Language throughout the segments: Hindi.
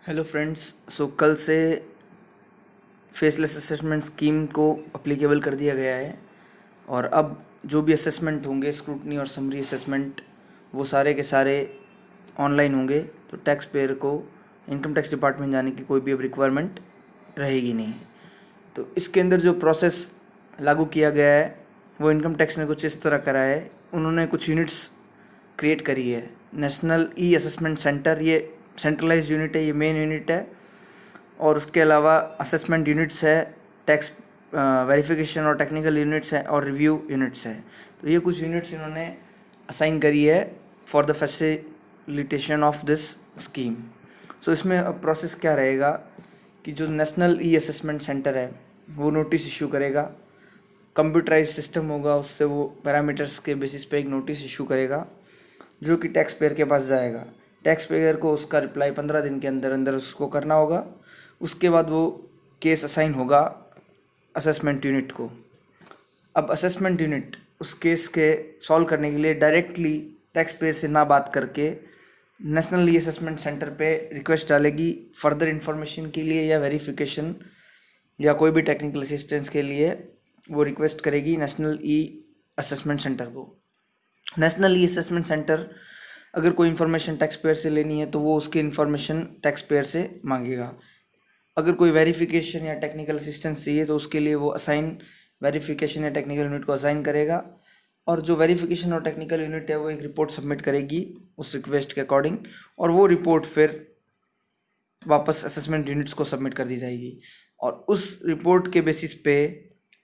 Hello friends. सो कल से फेसलेस असेसमेंट स्कीम को अप्लीकेबल कर दिया गया है और अब जो भी असेसमेंट होंगे, स्क्रूटनी और समरी असेसमेंट, वो सारे के सारे ऑनलाइन होंगे। तो टैक्स पेयर को इनकम टैक्स डिपार्टमेंट जाने की कोई भी अब रिक्वायरमेंट रहेगी नहीं। तो इसके अंदर जो प्रोसेस लागू किया गया है वो इनकम टैक्स ने कुछ इस तरह करा है। उन्होंने कुछ यूनिट्स क्रिएट करी है। नेशनल ई असेसमेंट सेंटर, ये सेंट्रलाइज यूनिट है, ये मेन यूनिट है। और उसके अलावा असेसमेंट यूनिट्स है, टैक्स वेरिफिकेशन और टेक्निकल यूनिट्स है और रिव्यू यूनिट्स है। तो ये कुछ यूनिट्स इन्होंने असाइन करी है for the facilitation of this scheme. So इसमें अब प्रोसेस क्या रहेगा कि जो नेशनल ई असेसमेंट सेंटर है वो नोटिस इशू करेगा। कंप्यूटराइज सिस्टम होगा, उससे वो पैरामीटर्स के बेसिस पे एक नोटिस इशू करेगा जो कि टैक्स पेयर के पास जाएगा। टैक्स पेयर को उसका रिप्लाई 15 दिन के अंदर अंदर उसको करना होगा। उसके बाद वो केस असाइन होगा असेसमेंट यूनिट को। अब असेसमेंट यूनिट उस केस के सॉल्व करने के लिए डायरेक्टली टैक्स पेयर से ना बात करके नेशनल ई असेसमेंट सेंटर पे रिक्वेस्ट डालेगी फर्दर इन्फॉर्मेशन के लिए या वेरिफिकेशन या कोई भी टेक्निकल असिस्टेंस के लिए। वो रिक्वेस्ट करेगी नेशनल ई असेसमेंट सेंटर को। नेशनल ई असेसमेंट सेंटर अगर कोई इन्फॉर्मेशन टैक्स पेयर से लेनी है तो वो उसकी इन्फॉर्मेशन टैक्स पेयर से मांगेगा। अगर कोई वेरिफिकेशन या टेक्निकल असिस्टेंस चाहिए तो उसके लिए वो असाइन वेरिफिकेशन या टेक्निकल यूनिट को असाइन करेगा। और जो वेरिफिकेशन और टेक्निकल यूनिट है वो एक रिपोर्ट सबमिट करेगी उस रिक्वेस्ट के अकॉर्डिंग, और वो रिपोर्ट फिर वापस असेसमेंट यूनिट्स को सबमिट कर दी जाएगी। और उस रिपोर्ट के बेसिस पे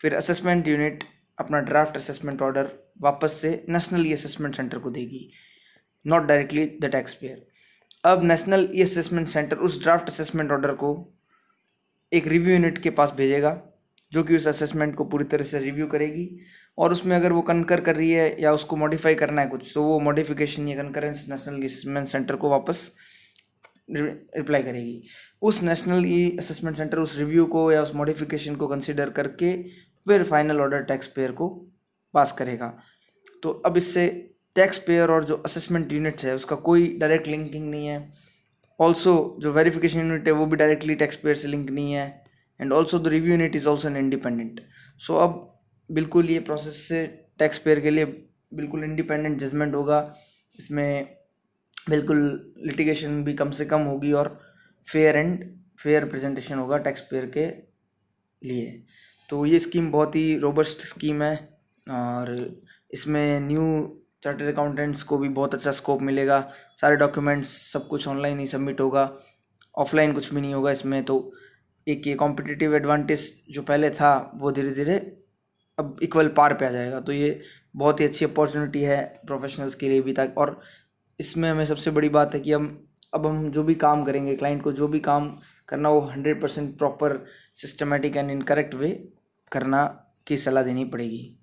फिर असेसमेंट यूनिट अपना ड्राफ्ट असेसमेंट ऑर्डर वापस से नेशनल ई असेसमेंट सेंटर को देगी, not directly the tax payer. अब नेशनल ई असेसमेंट सेंटर उस ड्राफ्ट असेसमेंट ऑर्डर को एक रिव्यू यूनिट के पास भेजेगा जो कि उस असेसमेंट को पूरी तरह से रिव्यू करेगी। और उसमें अगर वो कनकर कर रही है या उसको मॉडिफाई करना है कुछ, तो वो मॉडिफिकेशन या कनकरेंस नेशनल ई असेसमेंट सेंटर को वापस रिप्लाई करेगी। उस नेशनल ई असेसमेंट सेंटर उस रिव्यू को या उस मॉडिफिकेशन को कंसिडर करके फिर फाइनल ऑर्डर टैक्स पेयर को पास करेगा। तो अब इससे टैक्स पेयर और जो असेसमेंट यूनिट है उसका कोई डायरेक्ट लिंकिंग नहीं है। ऑल्सो जो वेरिफिकेशन यूनिट है वो भी डायरेक्टली टैक्स पेयर से लिंक नहीं है। And also the review unit is also an independent. So अब बिल्कुल ये प्रोसेस से टैक्स पेयर के लिए बिल्कुल इंडिपेंडेंट जजमेंट होगा। इसमें बिल्कुल लिटिगेशन भी कम से कम होगी और फेयर प्रेजेंटेशन होगा टैक्स पेयर के लिए। तो ये स्कीम बहुत ही रोबस्ट स्कीम है और इसमें न्यू चार्टर्ड अकाउंटेंट्स को भी बहुत अच्छा स्कोप मिलेगा। सारे डॉक्यूमेंट्स सब कुछ ऑनलाइन ही सबमिट होगा, ऑफलाइन कुछ भी नहीं होगा इसमें। तो एक ये कॉम्पिटिटिव एडवांटेज जो पहले था वो धीरे धीरे अब इक्वल पार पे आ जाएगा। तो ये बहुत ही अच्छी अपॉर्चुनिटी है प्रोफेशनल्स के लिए भी। तक और इसमें हमें सबसे बड़ी बात है कि हम जो भी काम करेंगे, क्लाइंट को जो भी काम करना, वो 100% proper systematic and in correct way करना की सलाह देनी पड़ेगी।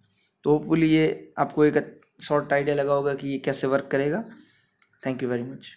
तो होपफुली ये आपको एक शॉर्ट आइडिया लगा होगा कि ये कैसे वर्क करेगा। Thank you very much.